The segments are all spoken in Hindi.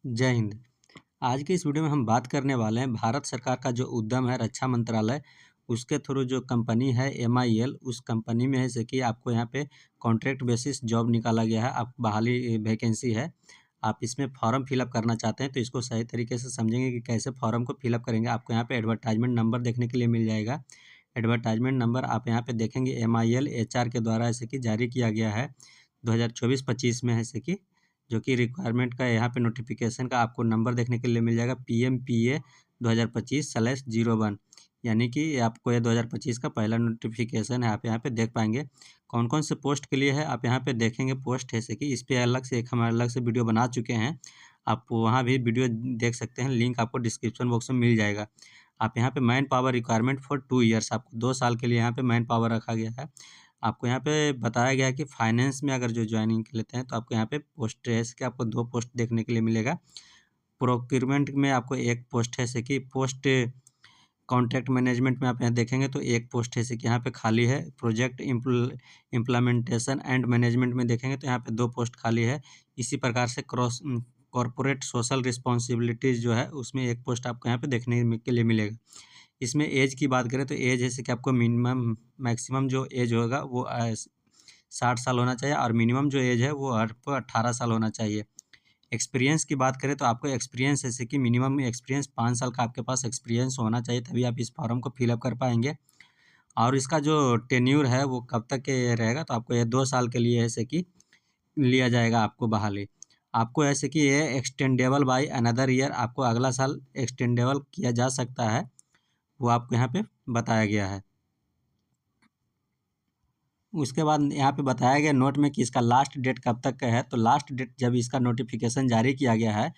जय हिंद। आज के इस वीडियो में हम बात करने वाले हैं भारत सरकार का जो उद्यम है रक्षा मंत्रालय, उसके थ्रू जो कंपनी है MIL, उस कंपनी में है से कि आपको यहाँ पे कॉन्ट्रैक्ट बेसिस जॉब निकाला गया है। आप बहाली वैकेंसी है, आप इसमें फॉर्म फिलअप करना चाहते हैं तो इसको सही तरीके से समझेंगे कि कैसे फॉर्म को फिलअप करेंगे। आपको यहाँ पे एडवर्टाइजमेंट नंबर देखने के लिए मिल जाएगा। एडवर्टाइजमेंट नंबर आप यहाँ पे देखेंगे MIL HR के द्वारा ऐसे कि जारी किया गया है 2024-25 में, ऐसे कि जो कि रिक्वायरमेंट का यहाँ पे नोटिफिकेशन का आपको नंबर देखने के लिए मिल जाएगा PMPA 2025/01, यानी कि आपको ये 2025 का पहला नोटिफिकेशन है। आप यहाँ पे देख पाएंगे कौन कौन से पोस्ट के लिए है। आप यहाँ पे देखेंगे पोस्ट है से कि इस पर अलग से हम अलग से वीडियो बना चुके हैं, आप वहाँ भी वीडियो देख सकते हैं। लिंक आपको डिस्क्रिप्शन बॉक्स में मिल जाएगा। आप यहाँ पे man power requirement for 2 years, आपको 2 साल के लिए यहाँ पे मैन पावर रखा गया है। आपको यहाँ पे बताया गया है कि फाइनेंस में अगर जो ज्वाइनिंग लेते हैं तो आपको यहाँ पे पोस्ट है कि आपको 2 पोस्ट देखने के लिए मिलेगा। प्रोक्यूरमेंट में आपको 1 पोस्ट है से कि पोस्ट कॉन्ट्रैक्ट मैनेजमेंट में आप यहाँ देखेंगे तो 1 पोस्ट है से कि यहाँ पे खाली है। प्रोजेक्ट इम्प्लीमेंटेशन एंड मैनेजमेंट में देखेंगे तो यहाँ पे 2 पोस्ट खाली है। इसी प्रकार से कॉर्पोरेट सोशल रिस्पॉन्सिबिलिटीज़ जो है उसमें 1 पोस्ट आपको यहाँ पे देखने के लिए मिलेगा। इसमें एज की बात करें तो एज जैसे कि आपको मिनिमम मैक्सिमम जो एज होगा वो 60 साल होना चाहिए और मिनिमम जो एज है वो आपको 18 साल होना चाहिए। एक्सपीरियंस की बात करें तो आपको एक्सपीरियंस जैसे कि मिनिमम एक्सपीरियंस 5 साल का आपके पास एक्सपीरियंस होना चाहिए, तभी आप इस फॉर्म को फिलअप कर पाएंगे। और इसका जो टेन्यूर है वो कब तक के रहेगा, तो आपको ये 2 साल के लिए ऐसे कि लिया जाएगा आपको बहाली। आपको ऐसे कि ये एक्सटेंडेबल बाय अनदर ईयर, आपको अगला साल एक्सटेंडेबल किया जा सकता है, वो आपको यहाँ पे बताया गया है। उसके बाद यहाँ पे बताया गया नोट में कि इसका लास्ट डेट कब तक का है। तो लास्ट डेट जब इसका नोटिफिकेशन जारी किया गया है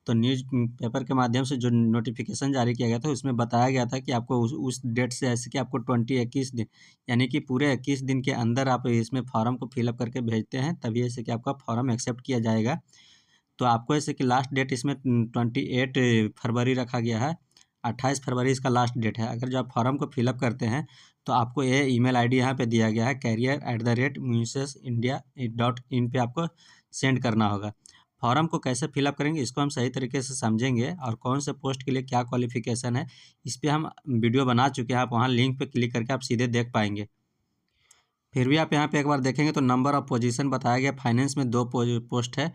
तो न्यूज़ पेपर के माध्यम से जो नोटिफिकेशन जारी किया गया था उसमें बताया गया था कि आपको उस डेट से ऐसे कि आपको 21 दिन, यानी कि पूरे 21 दिन के अंदर आप इसमें फॉर्म को फिलअप करके भेजते हैं, तभी ऐसे कि आपका फॉर्म एक्सेप्ट किया जाएगा। तो आपको ऐसे कि लास्ट डेट इसमें 28 फरवरी रखा गया है। 28 फरवरी इसका लास्ट डेट है। अगर जो आप फॉर्म को फिलअप करते हैं तो आपको ये ईमेल आईडी यहाँ पे दिया गया है career@musesindia.in पे आपको सेंड करना होगा। फॉर्म को कैसे फिलअप करेंगे इसको हम सही तरीके से समझेंगे, और कौन से पोस्ट के लिए क्या क्वालिफिकेशन है इस पर हम वीडियो बना चुके हैं। आप वहाँ लिंक पे क्लिक करके आप सीधे देख पाएंगे। फिर भी आप यहाँ पे एक बार देखेंगे तो नंबर ऑफ पोजीशन बताया गया। फाइनेंस में 2 पोस्ट है।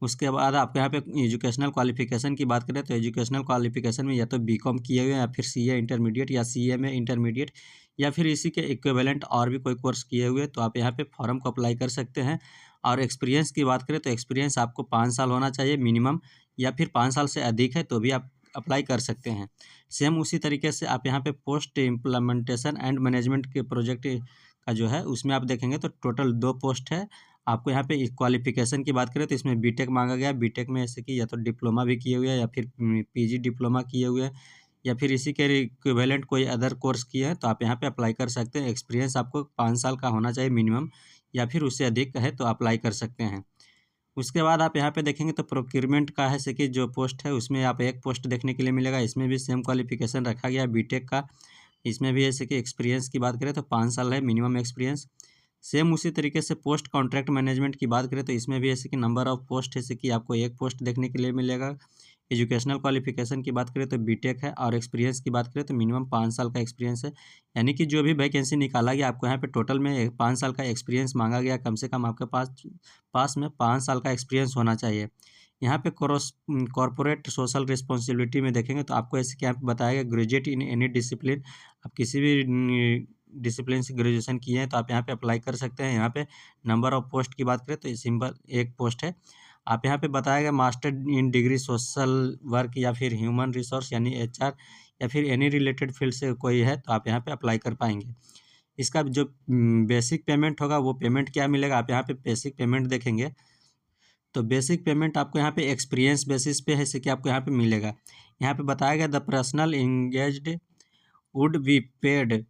उसके बाद आपको यहाँ पे एजुकेशनल क्वालिफिकेशन की बात करें तो एजुकेशनल क्वालिफिकेशन में या तो BCom किए हुए या फिर CA इंटरमीडिएट या CA में इंटरमीडिएट या फिर इसी के इक्विवेलेंट और भी कोई कोर्स किए हुए, तो आप यहाँ पे फॉर्म को अप्लाई कर सकते हैं। और एक्सपीरियंस की बात करें तो एक्सपीरियंस आपको 5 साल होना चाहिए मिनिमम, या फिर 5 साल से अधिक है तो भी आप अप्लाई कर सकते हैं। सेम उसी तरीके से आप यहाँ पे पोस्ट इम्प्लीमेंटेशन एंड मैनेजमेंट के प्रोजेक्ट का जो है उसमें आप देखेंगे तो टोटल 2 पोस्ट है। आपको यहाँ पे क्वालिफिकेशन की बात करें तो इसमें बीटेक मांगा गया है। बीटेक में ऐसे कि या तो डिप्लोमा भी किए हुए हैं या फिर PG डिप्लोमा किए हुए हैं या फिर इसी के इक्विवेलेंट कोई अदर कोर्स किए हैं, तो आप यहाँ पे अप्लाई कर सकते हैं। एक्सपीरियंस आपको 5 साल का होना चाहिए मिनिमम, या फिर उससे अधिक है तो अप्लाई कर सकते हैं। उसके बाद आप यहाँ पे देखेंगे तो प्रोक्यूरमेंट का है से कि जो पोस्ट है उसमें आप 1 पोस्ट देखने के लिए मिलेगा। इसमें भी सेम क्वालिफिकेशन रखा गया है बीटेक का। इसमें भी ऐसे कि एक्सपीरियंस की बात करें तो 5 साल है मिनिमम एक्सपीरियंस। सेम उसी तरीके से पोस्ट कॉन्ट्रैक्ट मैनेजमेंट की बात करें तो इसमें भी ऐसे कि नंबर ऑफ पोस्ट ऐसे कि आपको 1 पोस्ट देखने के लिए मिलेगा। एजुकेशनल क्वालिफिकेशन की बात करें तो बीटेक है, और एक्सपीरियंस की बात करें तो मिनिमम 5 साल का एक्सपीरियंस है। यानी कि जो भी वैकेंसी निकाला गया आपको यहाँ पे टोटल में 5 साल का एक्सपीरियंस मांगा गया। कम से कम आपके पास में 5 साल का एक्सपीरियंस होना चाहिए। यहाँ पे कॉर्पोरेट सोशल रिस्पॉन्सिबिलिटी में देखेंगे तो आपको ऐसे कि यहाँ पे बताया गया ग्रेजुएट इन एनी डिसिप्लिन, आप किसी भी डिसिप्लिन से ग्रेजुएशन किए हैं तो आप यहाँ पे अप्लाई कर सकते हैं। यहाँ पे नंबर ऑफ पोस्ट की बात करें तो सिंपल 1 पोस्ट है। आप यहाँ पे बताया गया master in degree social work या फिर ह्यूमन रिसोर्स यानी HR या फिर एनी रिलेटेड फील्ड से कोई है तो आप यहाँ पे अप्लाई कर पाएंगे। इसका जो बेसिक पेमेंट होगा वो पेमेंट क्या मिलेगा, आप यहाँ पे बेसिक पेमेंट देखेंगे तो बेसिक पेमेंट आपको यहाँ पे एक्सपीरियंस बेसिस पे है कि आपको यहाँ पे मिलेगा। यहाँ पे बताया गया the personnel engaged would be paid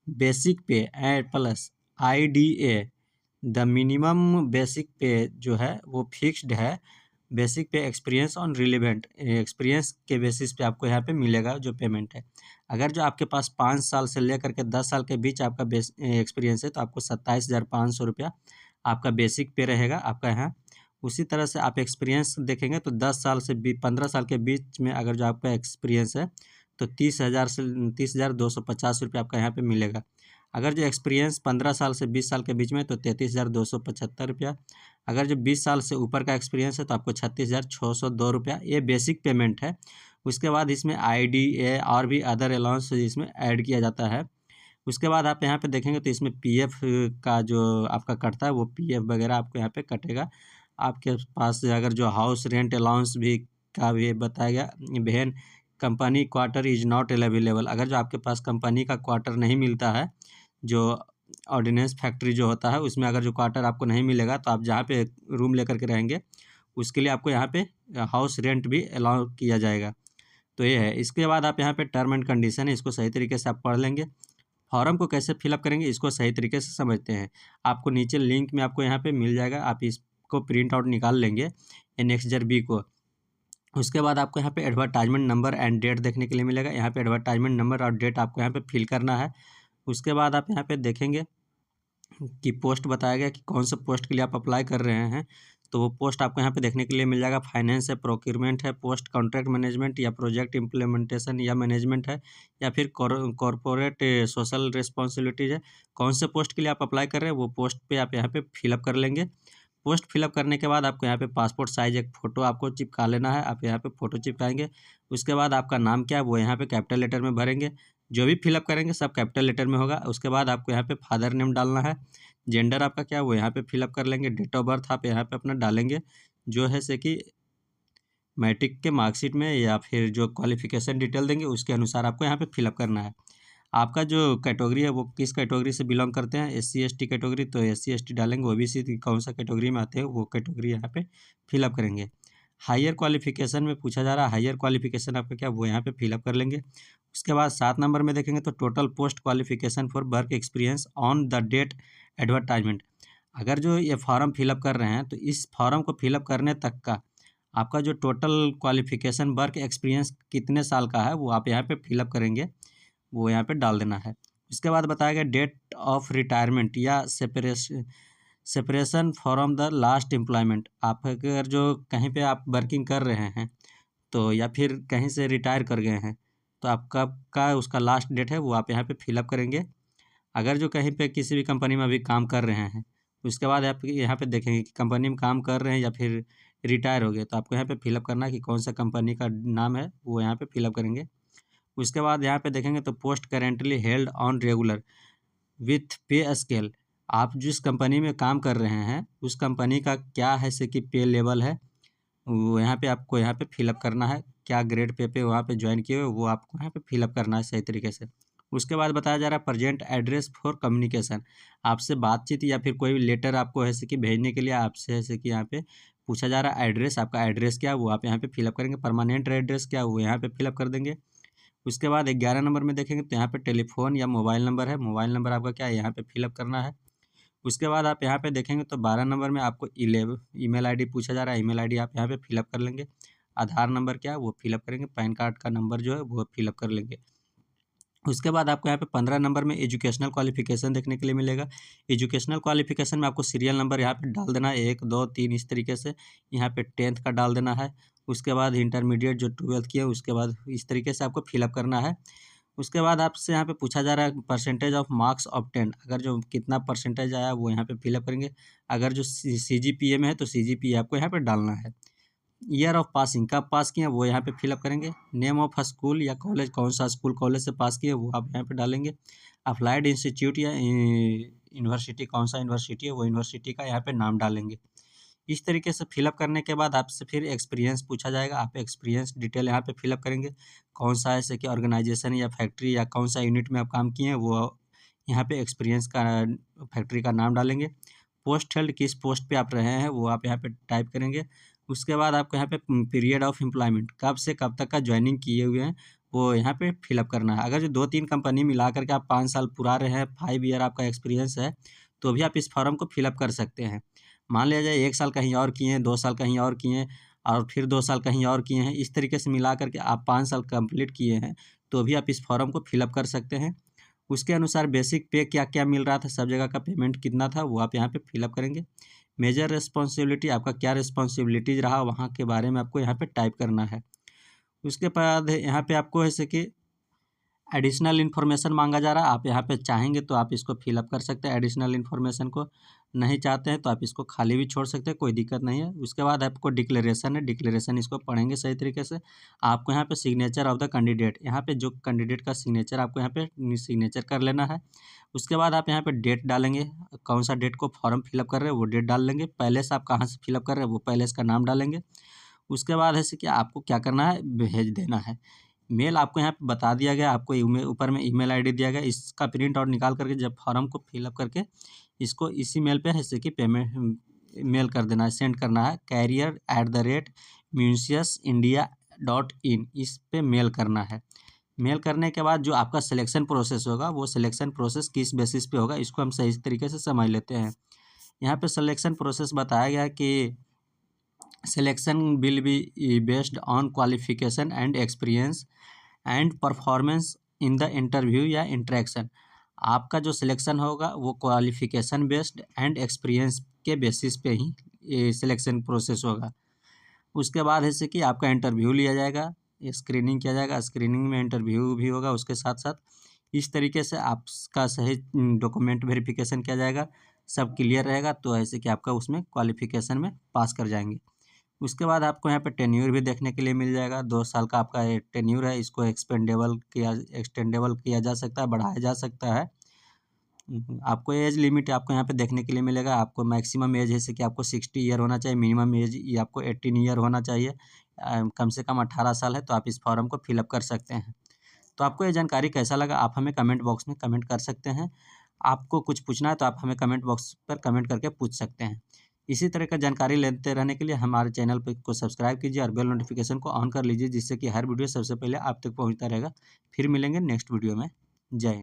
basic pay and plus IDA। The minimum basic pay जो है वो फिक्स्ड है। Basic pay experience on relevant experience के बेसिस पे आपको यहाँ पे मिलेगा जो पेमेंट है। अगर जो आपके पास 5 साल से लेकर के 10 साल के बीच आपका एक्सपीरियंस है तो आपको 27,500 रुपया आपका बेसिक पे रहेगा आपका यहाँ। उसी तरह से आप एक्सपीरियंस देखेंगे तो 10 साल से 15 साल के बीच में अगर जो आपका एक्सपीरियंस है तो 30,000 से 30,250 रुपये आपका यहाँ पे मिलेगा। अगर जो एक्सपीरियंस 15 साल से 20 साल के बीच में तो 33,275 रुपया। अगर जो 20 साल से ऊपर का एक्सपीरियंस है तो आपको 36,602 रुपया, ये बेसिक पेमेंट है। उसके बाद इसमें IDA और भी अदर अलाउंस इसमें ऐड किया जाता है। उसके बाद आप यहाँ पे देखेंगे तो इसमें PF का जो आपका कटता है वो PF वगैरह आपको यहाँ पे कटेगा। आपके पास अगर जो हाउस रेंट अलाउंस भी का भी बताया गया, बहन company quarter is not available, अगर जो आपके पास कंपनी का क्वार्टर नहीं मिलता है, जो ऑर्डिनेंस फैक्ट्री जो होता है उसमें अगर जो क्वार्टर आपको नहीं मिलेगा तो आप जहाँ पे रूम लेकर के रहेंगे उसके लिए आपको यहाँ पे हाउस रेंट भी अलाउ किया जाएगा। तो ये है। इसके बाद आप यहाँ पे टर्म एंड कंडीशन है, इसको सही तरीके से आप पढ़ लेंगे। फॉर्म को कैसे फिलअप करेंगे इसको सही तरीके से समझते हैं। आपको नीचे लिंक में आपको यहाँ पे मिल जाएगा, आप इसको प्रिंट आउट निकाल लेंगे एनेक्सर बी को। उसके बाद आपको यहाँ पे एडवर्टाइजमेंट नंबर एंड डेट देखने के लिए मिलेगा। यहाँ पे एडवर्टाइजमेंट नंबर और डेट आपको यहाँ पे फिल करना है। उसके बाद आप यहाँ पे देखेंगे कि पोस्ट बताया गया कि कौन सा पोस्ट के लिए आप अप्लाई कर रहे हैं, तो वो पोस्ट आपको यहाँ पे देखने के लिए मिल जाएगा। फाइनेंस है, प्रोक्योरमेंट है, पोस्ट कॉन्ट्रैक्ट मैनेजमेंट या प्रोजेक्ट इम्प्लीमेंटेशन या मैनेजमेंट है, या फिर कॉरपोरेट सोशल रिस्पॉन्सिबिलिटीज है। कौन से पोस्ट के लिए आप अप्लाई कर रहे हैं वो पोस्ट पे आप यहाँ पे फिलअप कर लेंगे। पोस्ट फिलअप करने के बाद आपको यहाँ पे पासपोर्ट साइज एक फ़ोटो आपको चिपका लेना है, आप यहाँ पे फ़ोटो चिपकाएंगे। उसके बाद आपका नाम क्या है वो यहाँ पे कैपिटल लेटर में भरेंगे। जो भी फिलअप करेंगे सब कैपिटल लेटर में होगा। उसके बाद आपको यहाँ पे फादर नेम डालना है। जेंडर आपका क्या है वो यहाँ पे फिलअप कर लेंगे। डेट ऑफ बर्थ आप यहाँ पे अपना डालेंगे, जो है से कि मैट्रिक के मार्कशीट में या फिर जो क्वालिफिकेशन डिटेल देंगे उसके अनुसार आपको यहाँ पे फिलअप करना है। आपका जो कैटेगरी है वो किस कैटेगरी से बिलोंग करते हैं, SC ST कैटेगरी तो SC ST डालेंगे। OBC कौन सा कैटेगरी में आते हैं वो कैटेगरी यहाँ पे फिलअप करेंगे। हायर क्वालिफिकेशन में पूछा जा रहा है, हायर क्वालिफिकेशन आपका क्या वो यहाँ पे फिलअप कर लेंगे। उसके बाद 7 नंबर में देखेंगे तो total post qualification for work experience on the date advertisement. अगर जो ये फॉर्म फिलअप कर रहे हैं तो इस फॉर्म को फिलअप करने तक का आपका जो टोटल क्वालिफिकेशन वर्क एक्सपीरियंस कितने साल का है वो आप यहाँ पे फिलअप करेंगे, वो यहाँ पे डाल देना है। उसके बाद बताया गया डेट ऑफ रिटायरमेंट या separation from the last employment. आप अगर जो कहीं पे आप वर्किंग कर रहे हैं तो या फिर कहीं से रिटायर कर गए हैं तो आपका का उसका लास्ट डेट है वो आप यहाँ पे फिलअप करेंगे। अगर जो कहीं पे किसी भी कंपनी में अभी काम कर रहे हैं उसके बाद आप यहाँ पे देखेंगे कि कंपनी में काम कर रहे हैं या फिर रिटायर हो गए, तो आपको यहाँ पे फिलअप करना है कि कौन सा कंपनी का नाम है वो यहाँ पे फिलअप करेंगे। उसके बाद यहाँ पे देखेंगे तो post currently held on regular with पे स्केल। आप जिस कंपनी में काम कर रहे हैं उस कंपनी का क्या है से कि पे लेवल है वो यहाँ पे आपको यहाँ पे फिलअप करना है। क्या ग्रेड पे वहाँ पे ज्वाइन किए हो वो आपको यहाँ पे फिलअप करना है सही तरीके से। उसके बाद बताया जा रहा है प्रेजेंट एड्रेस फॉर कम्युनिकेशन। आपसे बातचीत या फिर कोई भी लेटर आपको ऐसे कि भेजने के लिए आपसे ऐसे कि यहाँ पे पूछा जा रहा है एड्रेस, आपका एड्रेस क्या है वो आप यहाँ पे फिलअप करेंगे। परमानेंट एड्रेस क्या है वो यहाँ पे फिलअप कर देंगे। उसके बाद 11 नंबर में देखेंगे तो यहाँ पे टेलीफोन या मोबाइल नंबर है, मोबाइल नंबर आपका क्या है यहाँ पे फिलअप करना है। उसके बाद आप यहाँ पे देखेंगे तो 12 नंबर में आपको ईमेल आईडी पूछा जा रहा है, ईमेल आईडी आप यहाँ पे फिलअप कर लेंगे। आधार नंबर क्या है वो फिलअप करेंगे। पैन कार्ड का नंबर जो है वो फिलअप कर लेंगे। उसके बाद आपको यहाँ पे 15 नंबर में एजुकेशनल क्वालिफिकेशन देखने के लिए मिलेगा। एजुकेशनल क्वालिफिकेशन में आपको सीरियल नंबर यहाँ पे डाल देना है 1 2 3 इस तरीके से। यहाँ पे 10th का डाल देना है। उसके बाद इंटरमीडिएट जो 12th की है उसके बाद इस तरीके से आपको फिलअप करना है। उसके बाद आपसे यहाँ पे पूछा जा रहा है परसेंटेज ऑफ मार्क्स ऑब्टेन। अगर जो कितना परसेंटेज आया वो यहाँ पे फिलअप करेंगे। अगर जो CGPA में है तो CGPA आपको यहाँ पे डालना है। ईयर ऑफ पासिंग कब पास किए वो यहाँ पे फिलअप करेंगे। नेम ऑफ स्कूल या कॉलेज कौन सा स्कूल कॉलेज से पास किए वो आप यहाँ पे डालेंगे। अप्लाइड इंस्टीट्यूट या यूनिवर्सिटी कौन सा यूनिवर्सिटी है वो यूनिवर्सिटी का यहाँ पे नाम डालेंगे। इस तरीके से फिलअप करने के बाद आपसे फिर एक्सपीरियंस पूछा जाएगा। आप एक्सपीरियंस डिटेल यहाँ पे फिलअप करेंगे। कौन सा ऐसे कि ऑर्गेनाइजेशन या फैक्ट्री या कौन सा यूनिट में आप काम किए हैं वो यहाँ पे एक्सपीरियंस का फैक्ट्री का नाम डालेंगे। पोस्ट हेल्ड किस पोस्ट पे आप रहे हैं वो आप यहाँ पे टाइप करेंगे। उसके बाद आपको यहाँ पे पीरियड ऑफ एम्प्लॉयमेंट कब से कब तक का ज्वाइनिंग किए हुए हैं वो यहाँ पे फिलअप करना है। अगर जो 2-3 कंपनी मिला करके आप 5 साल पुरा रहे हैं, 5 ईयर आपका एक्सपीरियंस है, तो भी आप इस फॉर्म को फिलअप कर सकते हैं। मान लिया जाए 1 साल कहीं और किए हैं, 2 साल कहीं और किए हैं और फिर 2 साल कहीं और किए हैं, इस तरीके से मिला करके आप 5 साल कंप्लीट किए हैं, तो भी आप इस फॉर्म को फिलअप कर सकते हैं। उसके अनुसार बेसिक पे क्या क्या मिल रहा था, सब जगह का पेमेंट कितना था वो आप यहाँ पे फिलअप करेंगे। मेजर रिस्पॉन्सिबिलिटी, आपका क्या रिस्पॉन्सिबिलिटीज रहा वहाँ के बारे में आपको यहाँ पे टाइप करना है। उसके बाद यहाँ पे आपको जैसे कि एडिशनल इन्फॉर्मेशन मांगा जा रहा है, आप यहाँ पे चाहेंगे तो आप इसको फिलअप कर सकते हैं एडिशनल इन्फॉर्मेशन को, नहीं चाहते हैं तो आप इसको खाली भी छोड़ सकते हैं, कोई दिक्कत नहीं है। उसके बाद आपको डिक्लेरेशन है, डिक्लेरेशन इसको पढ़ेंगे सही तरीके से। आपको यहाँ पे सिग्नेचर ऑफ द कैंडिडेट, यहाँ पे जो कैंडिडेट का सिग्नेचर आपको यहाँ पे सिग्नेचर कर लेना है। उसके बाद आप यहाँ पे डेट डालेंगे, कौन सा डेट को फॉर्म फिलअप कर रहे हैं वो डेट डाल लेंगे। पैलेस आप कहाँ से फिलअप कर रहे हैं वो पैलेस का नाम डालेंगे। उसके बाद ऐसे कि आपको क्या करना है, भेज देना है। मेल आपको यहाँ पे बता दिया गया, आपको ऊपर में ईमेल आईडी दिया गया, इसका प्रिंट आउट निकाल करके जब फॉर्म को फिलअप करके इसको इसी मेल पे जैसे कि पेमेंट मेल कर देना है, सेंड करना है carrier@munciusindia.in, इस पे मेल करना है। मेल करने के बाद जो आपका सिलेक्शन प्रोसेस होगा वो सिलेक्शन प्रोसेस किस बेसिस पे होगा इसको हम सही तरीके से समझ लेते हैं। यहाँ पे सिलेक्शन प्रोसेस बताया गया कि selection will be based on qualification and experience and performance in the interview या इंटरेक्शन। आपका जो सिलेक्शन होगा वो क्वालिफिकेशन बेस्ड एंड एक्सपीरियंस के बेसिस पे ही ये सिलेक्शन प्रोसेस होगा। उसके बाद जैसे कि आपका इंटरव्यू लिया जाएगा, स्क्रीनिंग किया जाएगा, स्क्रीनिंग में इंटरव्यू भी होगा उसके साथ साथ। इस तरीके से आपका सही डॉक्यूमेंट वेरिफिकेशन किया जाएगा, सब क्लियर रहेगा तो ऐसे कि आपका उसमें क्वालिफिकेशन में पास कर जाएंगे। उसके बाद आपको यहाँ पे टेन्योर भी देखने के लिए मिल जाएगा, 2 साल का आपका ये टेन्योर है, इसको एक्सटेंडेबल किया जा सकता है, बढ़ाया जा सकता है। आपको एज लिमिट आपको यहाँ पे देखने के लिए मिलेगा, आपको मैक्सिमम एज जैसे कि आपको 60 ईयर होना चाहिए, मिनिमम एज ये आपको 18 ईयर होना चाहिए, कम से कम 18 साल है तो आप इस फॉर्म को फिलअप कर सकते हैं। तो आपको ये जानकारी कैसा लगा आप हमें कमेंट बॉक्स में कमेंट कर सकते हैं। आपको कुछ पूछना है तो आप हमें कमेंट बॉक्स पर कमेंट करके पूछ सकते हैं। इसी तरह का जानकारी लेते रहने के लिए हमारे चैनल पे को सब्सक्राइब कीजिए और बेल नोटिफिकेशन को ऑन कर लीजिए, जिससे कि हर वीडियो सबसे पहले आप तक पहुंचता रहेगा। फिर मिलेंगे नेक्स्ट वीडियो में। जय हिंद।